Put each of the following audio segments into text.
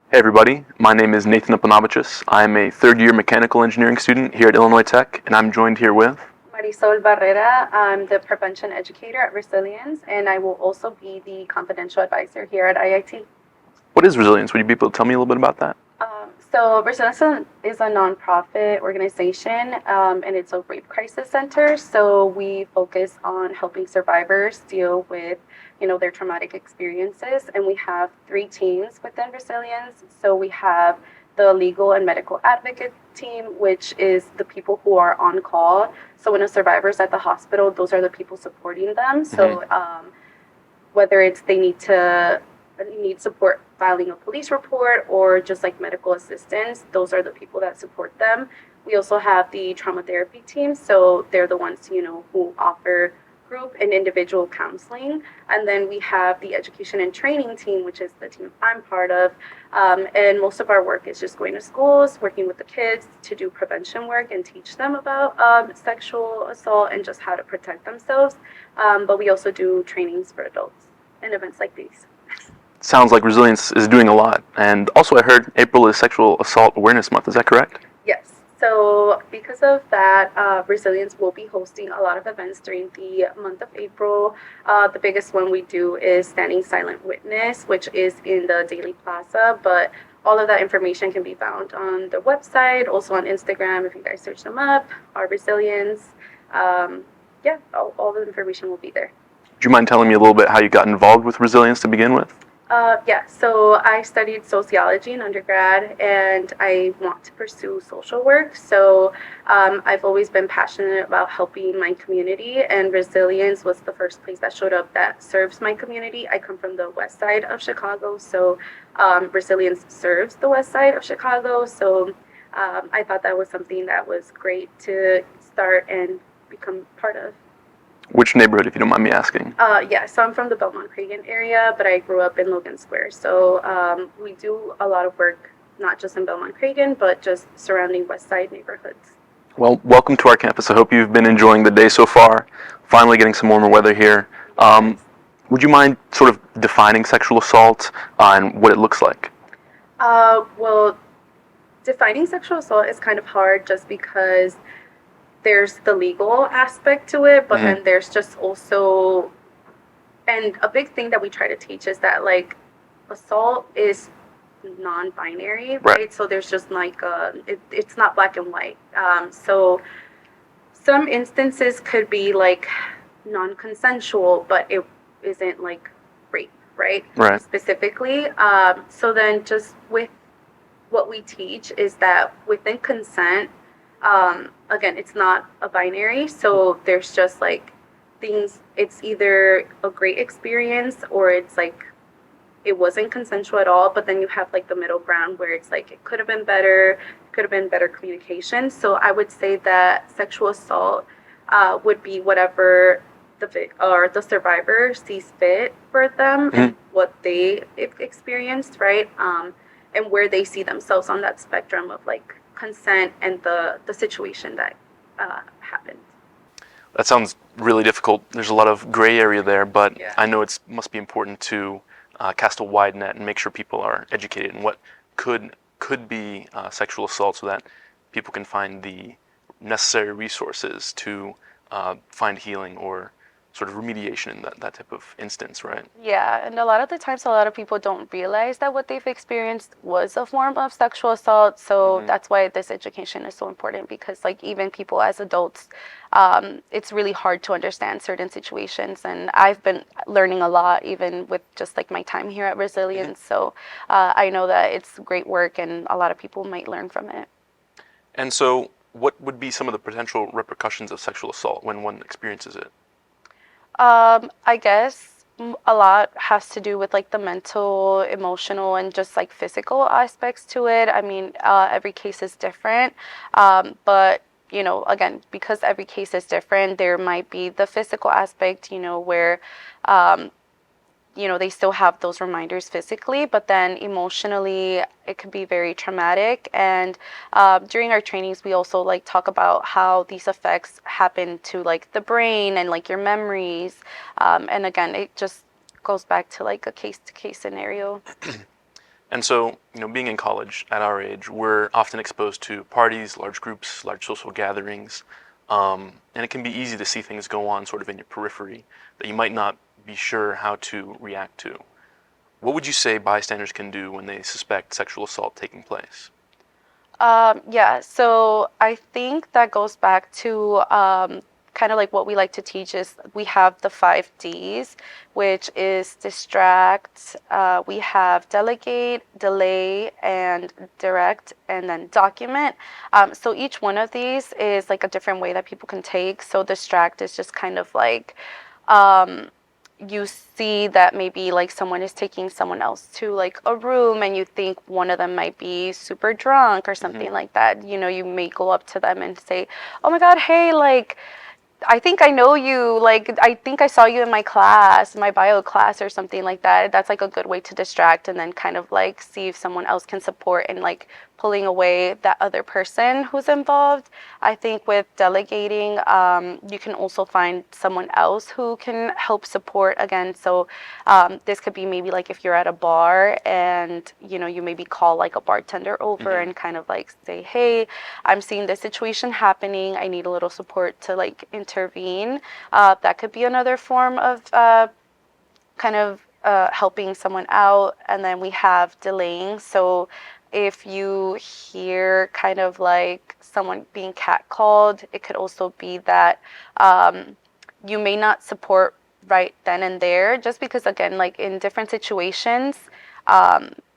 Hey everybody, my name is Nathan Aponovicius. I am a third-year mechanical engineering student here at Illinois Tech, and I'm joined here with... Marisol Barrera. I'm the prevention educator at Resilience, and I will also be the confidential advisor here at IIT. What is Resilience? Would you be able to tell me a little bit about that? So Resilience is a nonprofit organization, and it's a rape crisis center. So we focus on helping survivors deal with, their traumatic experiences. And we have 3 teams within Resilience. So we have the legal and medical advocate team, which is the people who are on call. So when a survivor's at the hospital, those are the people supporting them. So whether it's they need support filing a police report or just like medical assistance, those are the people that support them. We also have the trauma therapy team, so they're the ones who offer group and individual counseling. And then we have the education and training team, which is the team I'm part of. And most of our work is just going to schools, working with the kids to do prevention work and teach them about sexual assault and just how to protect themselves. But we also do trainings for adults and events like these. Sounds like Resilience is doing a lot. And also I heard April is Sexual Assault Awareness Month. Is that correct? Yes. So because of that, Resilience will be hosting a lot of events during the month of April. The biggest one we do is Standing Silent Witness, which is in the Daily Plaza. But all of that information can be found on the website, also on Instagram if you guys search them up, our Resilience. All the information will be there. Do you mind telling me a little bit how you got involved with Resilience to begin with? So I studied sociology in undergrad, and I want to pursue social work. So I've always been passionate about helping my community, and Resilience was the first place that showed up that serves my community. I come from the west side of Chicago, so Resilience serves the west side of Chicago. So I thought that was something that was great to start and become part of. Which neighborhood, if you don't mind me asking? So I'm from the Belmont-Cragen area, but I grew up in Logan Square. So we do a lot of work, not just in Belmont-Cragen, but just surrounding West Side neighborhoods. Well, welcome to our campus. I hope you've been enjoying the day so far. Finally getting some warmer weather here. Would you mind sort of defining sexual assault and what it looks like? Well, defining sexual assault is kind of hard just because there's the legal aspect to it, but then there's just also, and a big thing that we try to teach is that like assault is non-binary, right? So there's just like it's not black and white. So some instances could be like non-consensual, but it isn't like rape, right? Right. Specifically. So then just with what we teach is that within consent, again, it's not a binary, so there's just like things, it's either a great experience or it's like it wasn't consensual at all, but then you have like the middle ground where it's like it could have been better communication. So I would say that sexual assault would be whatever the survivor sees fit for them and what they experienced, right? And where they see themselves on that spectrum of like consent and the situation that happened. That sounds really difficult. There's a lot of gray area there, but I know it must be important to cast a wide net and make sure people are educated in what could be sexual assault, so that people can find the necessary resources to find healing or sort of remediation in that type of instance, right? Yeah, and a lot of the times, a lot of people don't realize that what they've experienced was a form of sexual assault. So that's why this education is so important, because like even people as adults, it's really hard to understand certain situations. And I've been learning a lot, even with just like my time here at Resilience. So I know that it's great work, and a lot of people might learn from it. And so what would be some of the potential repercussions of sexual assault when one experiences it? I guess a lot has to do with like the mental, emotional, and just like physical aspects to it. I mean, every case is different, but again, because every case is different, there might be the physical aspect, where they still have those reminders physically, but then emotionally, it could be very traumatic. And during our trainings, we also like talk about how these effects happen to like the brain and like your memories. And again, it just goes back to like a case-to-case scenario. And so, being in college at our age, we're often exposed to parties, large groups, large social gatherings, and it can be easy to see things go on sort of in your periphery that you might not be sure how to react to. What would you say bystanders can do when they suspect sexual assault taking place? Yeah, so I think that goes back to kind of like what we like to teach is we have the 5 Ds, which is distract, we have delegate, delay, and direct, and then document. So each one of these is like a different way that people can take. So distract is just kind of like um, you see that maybe like someone is taking someone else to like a room and you think one of them might be super drunk or something like that. You may go up to them and say, "Oh my God, hey, like I think I know you. Like, I think I saw you in my class, my bio class, or something like that." That's like a good way to distract and then kind of like see if someone else can support and like pulling away that other person who's involved. I think with delegating, you can also find someone else who can help support again. So, this could be maybe like if you're at a bar and you maybe call like a bartender over and kind of like say, "Hey, I'm seeing this situation happening. I need a little support to like intervene." That could be another form of kind of helping someone out. And then we have delaying. So if you hear kind of like someone being catcalled, it could also be that you may not support right then and there, just because, again, like in different situations,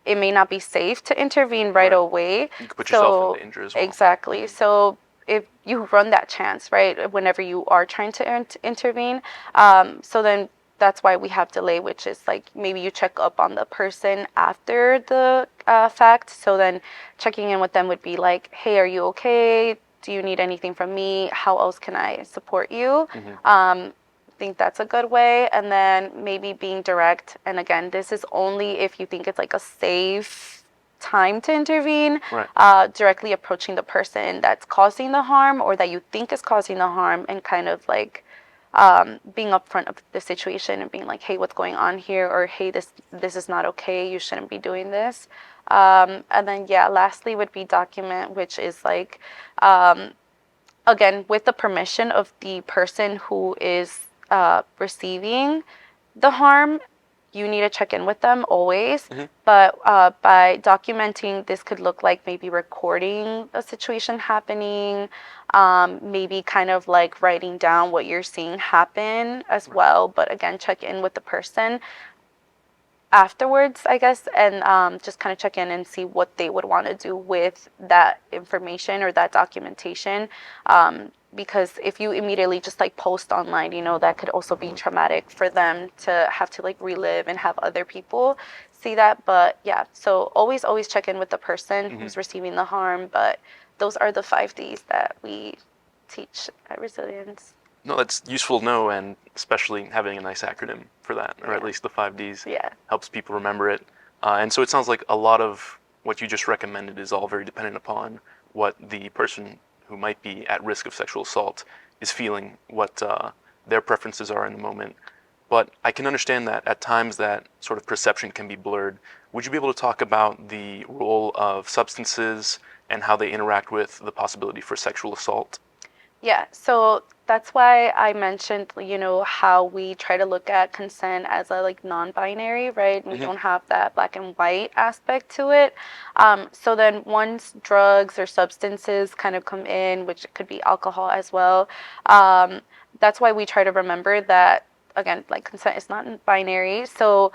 it may not be safe to intervene right away. You could put yourself in danger as well. Exactly. So if you run that chance, right, whenever you are trying to intervene, so then that's why we have delay, which is like maybe you check up on the person after the fact. So then checking in with them would be like, "Hey, are you okay? Do you need anything from me? How else can I support you?" I think that's a good way. And then maybe being direct. And again, this is only if you think it's like a safe time to intervene, directly approaching the person that's causing the harm or that you think is causing the harm, and kind of like being upfront of the situation and being like, "Hey, what's going on here?" Or, "Hey, this is not okay. You shouldn't be doing this." And then yeah, lastly would be document, which is like again with the permission of the person who is receiving the harm. You need to check in with them always. But by documenting, this could look like maybe recording a situation happening, maybe kind of like writing down what you're seeing happen as well. But again, check in with the person afterwards, I guess, and just kind of check in and see what they would want to do with that information or that documentation. Because if you immediately just like post online, that could also be traumatic for them to have to like relive and have other people see that. But yeah, so always check in with the person who's receiving the harm. But those are the 5 Ds that we teach at Resilience. No, that's useful to know, and especially having a nice acronym for that, or at least the 5 Ds, helps people remember it. And so it sounds like a lot of what you just recommended is all very dependent upon what the person who might be at risk of sexual assault is feeling, what their preferences are in the moment. But I can understand that at times that sort of perception can be blurred. Would you be able to talk about the role of substances and how they interact with the possibility for sexual assault? Yeah, so that's why I mentioned, how we try to look at consent as a like non-binary, right? We don't have that black and white aspect to it. So then once drugs or substances kind of come in, which could be alcohol as well, that's why we try to remember that, again, like consent is not binary. So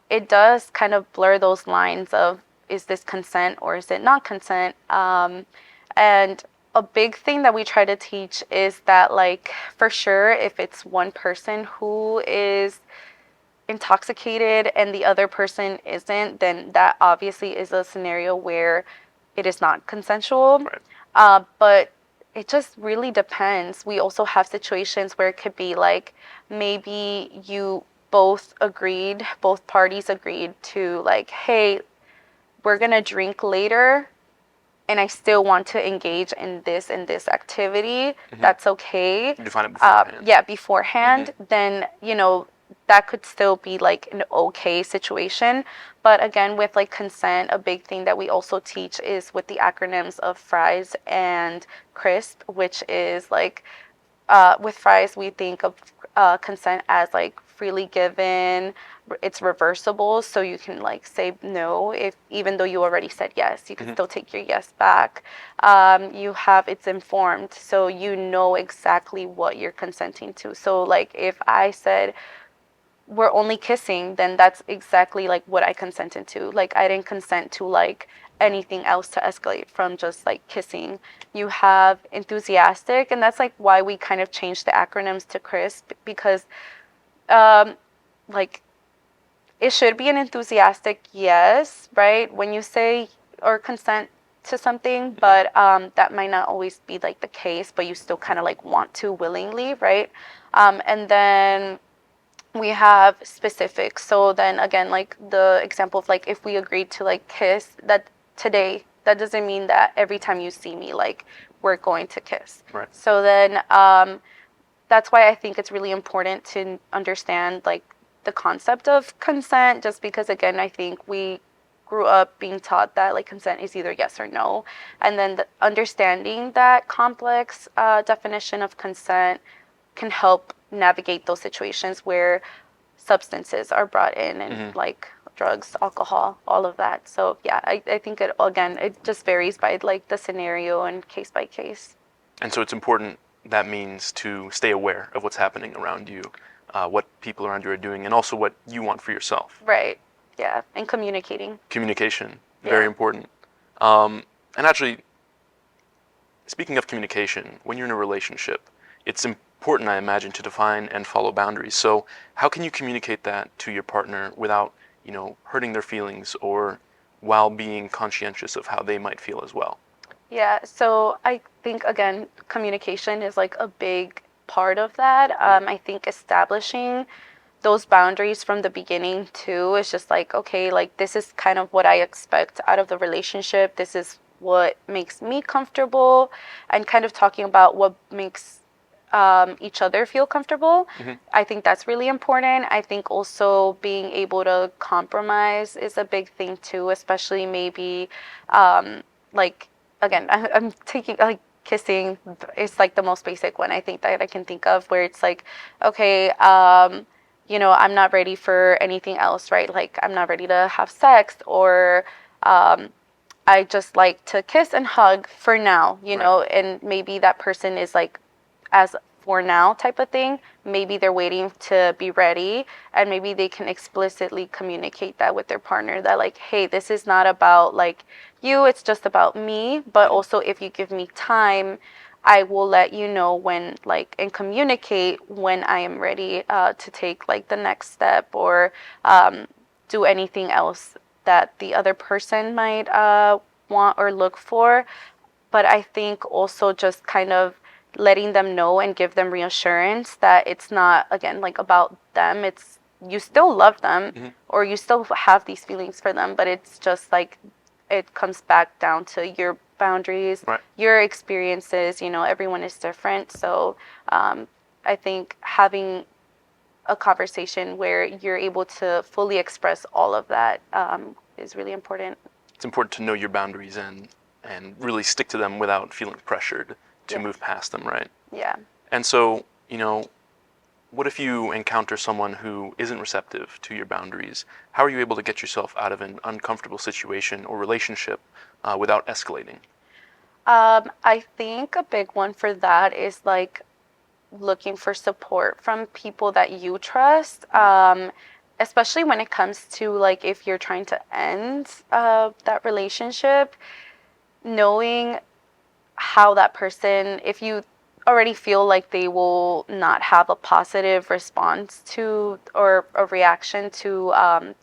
it does kind of blur those lines of, is this consent or is it not consent? And a big thing that we try to teach is that, like, for sure, if it's one person who is intoxicated and the other person isn't, then that obviously is a scenario where it is not consensual. But it just really depends. We also have situations where it could be like maybe both parties agreed to, like, "Hey, we're gonna drink later, and I still want to engage in this and this activity." That's okay. You define it beforehand. Yeah, beforehand. Then, that could still be like an okay situation. But again, with like consent, a big thing that we also teach is with the acronyms of FRIES and CRISP, which is like with FRIES, we think of consent as like freely given. It's reversible, so you can like say no if even though you already said yes, you can still take your yes back. You have it's informed, so you know exactly what you're consenting to. So like if I said we're only kissing, then that's exactly like what I consented to. Like I didn't consent to like anything else to escalate from just like kissing. You have enthusiastic, and that's like why we kind of changed the acronyms to CRISP, because um like it should be an enthusiastic yes, right? When you say or consent to something, but that might not always be like the case, but you still kind of like want to willingly, right? And then we have specifics. So then again, like the example of like if we agreed to like kiss that today, that doesn't mean that every time you see me, like we're going to kiss. Right. So then that's why I think it's really important to understand like the concept of consent, just because again, I think we grew up being taught that like consent is either yes or no, and then understanding that complex definition of consent can help navigate those situations where substances are brought in and like drugs, alcohol, all of that. So yeah, I think it again it just varies by like the scenario and case by case. And so it's important, that means, to stay aware of what's happening around you, what people around you are doing, and also what you want for yourself. Right. Yeah, and communicating. Communication, very important. And actually, speaking of communication, when you're in a relationship, it's important, I imagine, to define and follow boundaries. So how can you communicate that to your partner without, hurting their feelings, or while being conscientious of how they might feel as well? Yeah, so I think again, communication is like a big part of that. I think establishing those boundaries from the beginning too is just like, okay, like this is kind of what I expect out of the relationship. This is what makes me comfortable, and kind of talking about what makes each other feel comfortable. I think that's really important. I think also being able to compromise is a big thing too, especially maybe like again, I'm taking like kissing is like the most basic one I think that I can think of, where it's like, okay, I'm not ready for anything else, right? Like I'm not ready to have sex, or I just like to kiss and hug for now, and maybe that person is like as for now type of thing. Maybe they're waiting to be ready, and maybe they can explicitly communicate that with their partner, that like, hey, this is not about like you, it's just about me, but also if you give me time, I will let you know when like and communicate when I am ready to take like the next step, or do anything else that the other person might want or look for. But I think also just kind of letting them know and give them reassurance that it's not again like about them. It's you still love them, or you still have these feelings for them, but it's just like it comes back down to your boundaries, your experiences. Everyone is different, so I think having a conversation where you're able to fully express all of that is really important. It's important to know your boundaries and really stick to them without feeling pressured to move past them, right? Yeah. And so, what if you encounter someone who isn't receptive to your boundaries? How are you able to get yourself out of an uncomfortable situation or relationship without escalating? I think a big one for that is like looking for support from people that you trust, especially when it comes to like if you're trying to end that relationship, knowing how that person, if you already feel like they will not have a positive response to or a reaction to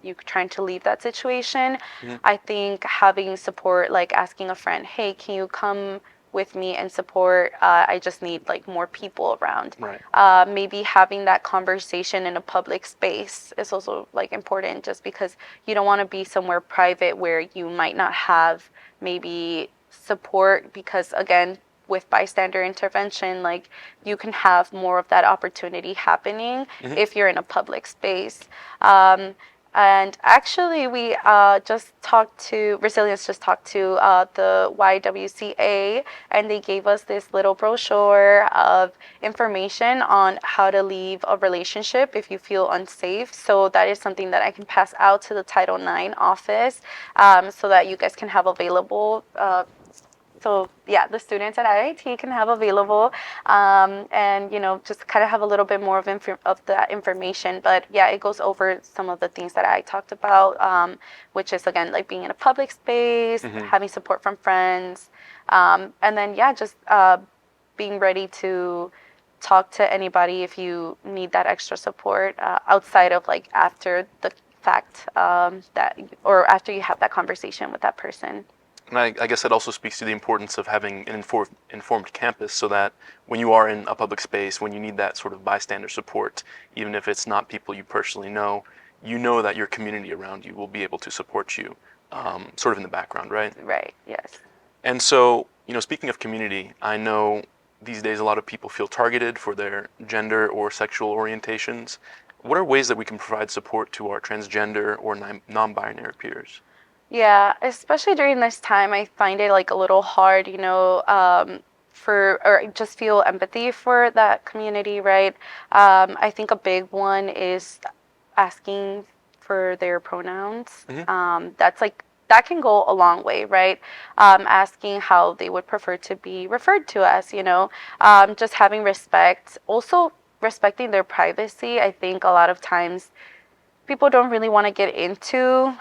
you trying to leave that situation, I think having support, like asking a friend, hey, can you come with me and support? I just need like more people around. Right. Maybe having that conversation in a public space is also like important, just because you don't want to be somewhere private where you might not have maybe support, because again, with bystander intervention, like you can have more of that opportunity happening if you're in a public space. And actually, we Resilience just talked to the YWCA, and they gave us this little brochure of information on how to leave a relationship if you feel unsafe. So that is something that I can pass out to the Title IX office, so that you guys can have available. So yeah, the students at IIT can have available, and just kind of have a little bit more of that information. But yeah, it goes over some of the things that I talked about, which is again like being in a public space, having support from friends, and then yeah, just being ready to talk to anybody if you need that extra support outside of like after the fact, or after you have that conversation with that person. And I guess that also speaks to the importance of having an informed campus, so that when you are in a public space, when you need that sort of bystander support, even if it's not people you personally know, you know that your community around you will be able to support you, sort of in the background, right? Right, yes. And so, speaking of community, I know these days a lot of people feel targeted for their gender or sexual orientations. What are ways that we can provide support to our transgender or non-binary peers? Yeah, especially during this time, I find it like a little hard, or just feel empathy for that community, right? I think a big one is asking for their pronouns. That can go a long way, right? Asking how they would prefer to be referred to as, just having respect. Also, respecting their privacy. I think a lot of times people don't really want to get into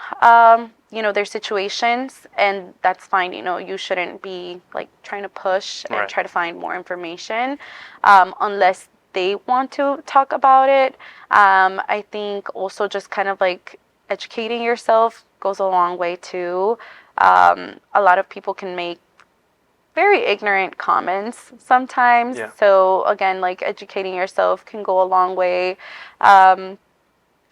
their situations, and that's fine. You shouldn't be like trying to push and try to find more information unless they want to talk about it. I think also just kind of like educating yourself goes a long way too. A lot of people can make very ignorant comments sometimes. So again, like educating yourself can go a long way.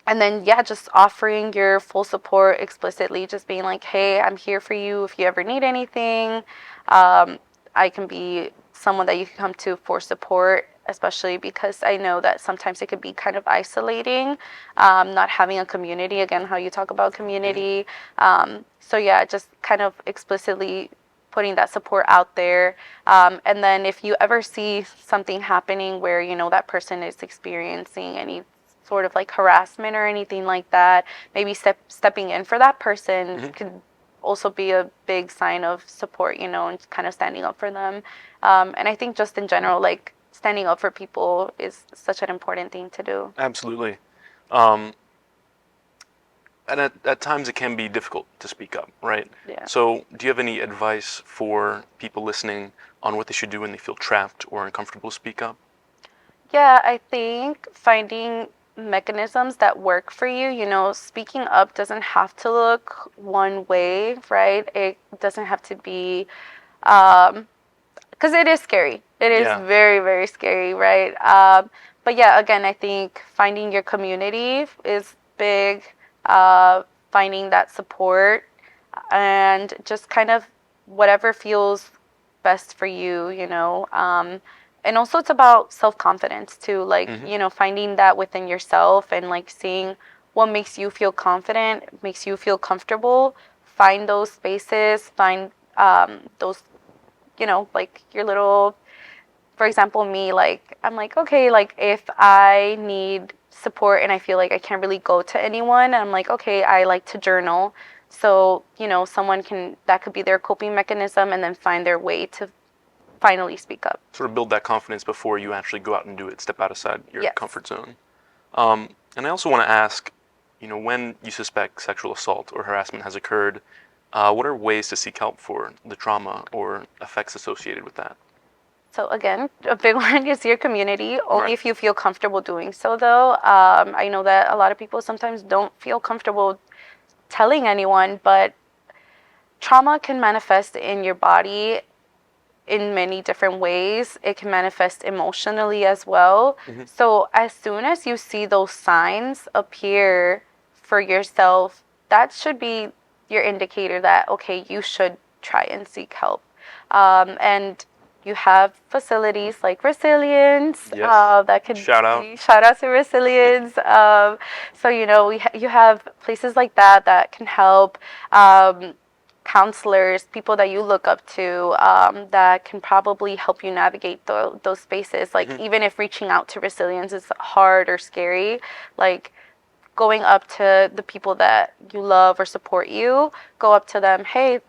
And then, yeah, just offering your full support explicitly, just being like, hey, I'm here for you if you ever need anything. I can be someone that you can come to for support, especially because I know that sometimes it could be kind of isolating, not having a community, again, how you talk about community. So, yeah, just kind of explicitly putting that support out there. And then if you ever see something happening where, that person is experiencing any sort of like harassment or anything like that, maybe stepping in for that person could also be a big sign of support, and kind of standing up for them. And I think just in general, like standing up for people is such an important thing to do. Absolutely. And at times it can be difficult to speak up, right? Yeah. So do you have any advice for people listening on what they should do when they feel trapped or uncomfortable to speak up? Yeah, I think finding mechanisms that work for you, speaking up doesn't have to look one way, right? It doesn't have to be, because it is scary. It is very, very scary, right? But yeah, again, I think finding your community is big, finding that support, and just kind of whatever feels best for you. And also it's about self-confidence too, like, finding that within yourself and like seeing what makes you feel confident, makes you feel comfortable. Find those spaces, find those, like your little, for example, me, like, I'm like, okay, like if I need support and I feel like I can't really go to anyone, I'm like, okay, I like to journal. So, that could be their coping mechanism, and then find their way to finally speak up. Sort of build that confidence before you actually go out and do it, step outside your comfort zone. And I also want to ask, when you suspect sexual assault or harassment has occurred, what are ways to seek help for the trauma or effects associated with that? So again, a big one is your community, only if you feel comfortable doing so, though. I know that a lot of people sometimes don't feel comfortable telling anyone, but trauma can manifest in your body in many different ways. It can manifest emotionally as well. So as soon as you see those signs appear for yourself, that should be your indicator that, okay, you should try and seek help. And you have facilities like Resilience Yes. that could Shout out. be shout out to Resilience. So you have places like that that can help. Counselors, people that you look up to, that can probably help you navigate those spaces. Like even if reaching out to Resilience is hard or scary, like going up to the people that you love or support you, go up to them, hey,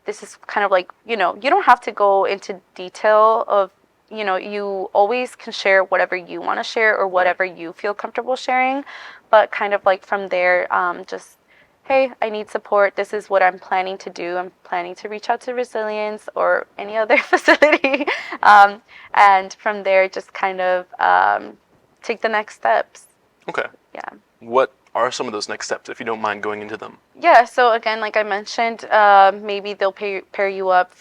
this is kind of like, you don't have to go into detail of, you always can share whatever you want to share or whatever you feel comfortable sharing, but kind of like from there, just, hey, I need support. This is what I'm planning to do. I'm planning to reach out to Resilience or any other facility. And from there, just kind of take the next steps. Okay. Yeah. What are some of those next steps, if you don't mind going into them? Yeah, so again, like I mentioned, maybe they'll pair you up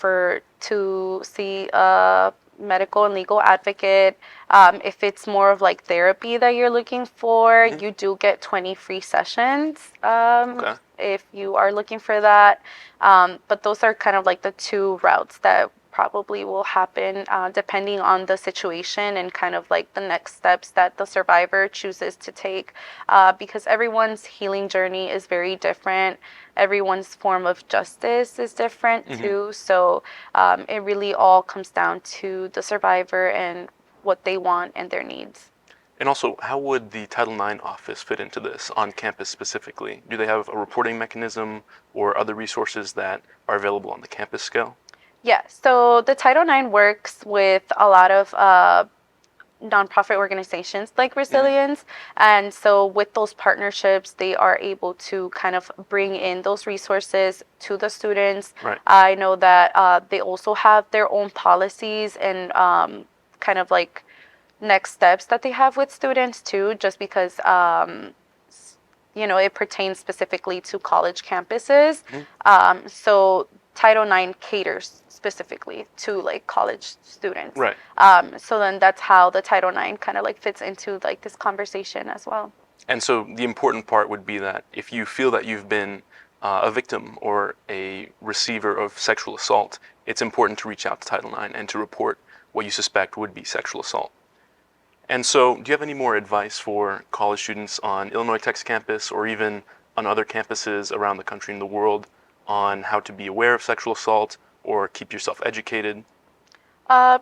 to see a medical and legal advocate. If it's more of like therapy that you're looking for, you do get 20 free sessions Okay. if you are looking for that. But those are kind of like the two routes that probably will happen depending on the situation and kind of like the next steps that the survivor chooses to take, because everyone's healing journey is very different. Everyone's form of justice is different too. So it really all comes down to the survivor and what they want and their needs. And also, how would the Title IX office fit into this on campus specifically? Do they have a reporting mechanism or other resources that are available on the campus scale? Yeah, so the Title IX works with a lot of nonprofit organizations like Resilience. And so with those partnerships, they are able to kind of bring in those resources to the students. Right. I know that they also have their own policies and kind of like next steps that they have with students too, just because it pertains specifically to college campuses. So Title IX caters specifically to like college students. Right. So then that's how the Title IX kind of like fits into like this conversation as well. And so the important part would be that if you feel that you've been a victim or a receiver of sexual assault, it's important to reach out to Title IX and to report what you suspect would be sexual assault. And so, do you have any more advice for college students on Illinois Tech's campus or even on other campuses around the country and the world on how to be aware of sexual assault or keep yourself educated? Yeah,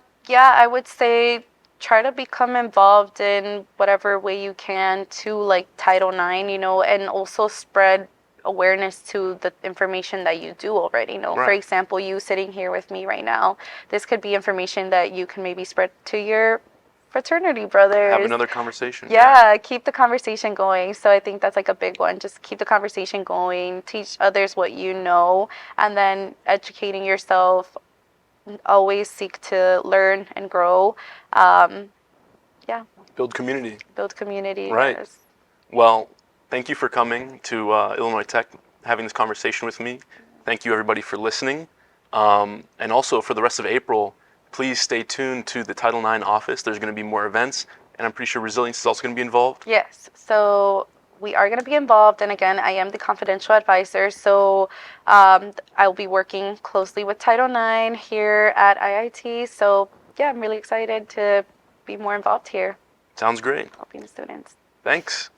I would say try to become involved in whatever way you can to like Title IX, and also spread awareness to the information that you do already know. For example, you sitting here with me right now, this could be information that you can maybe spread to your fraternity brothers. Have another conversation. Yeah, keep the conversation going. So I think that's like a big one. Just keep the conversation going, teach others what you know, and then educating yourself. Always seek to learn and grow. Yeah. Build community. Build community. Right. Yes. Well, thank you for coming to Illinois Tech, having this conversation with me. Thank you, everybody, for listening. And also, for the rest of April, please stay tuned to the Title IX office. There's going to be more events, and I'm pretty sure Resilience is also going to be involved. Yes. So we are going to be involved, and again, I am the confidential advisor. So I'll be working closely with Title IX here at IIT. So yeah, I'm really excited to be more involved here. Sounds great. Helping the students. Thanks.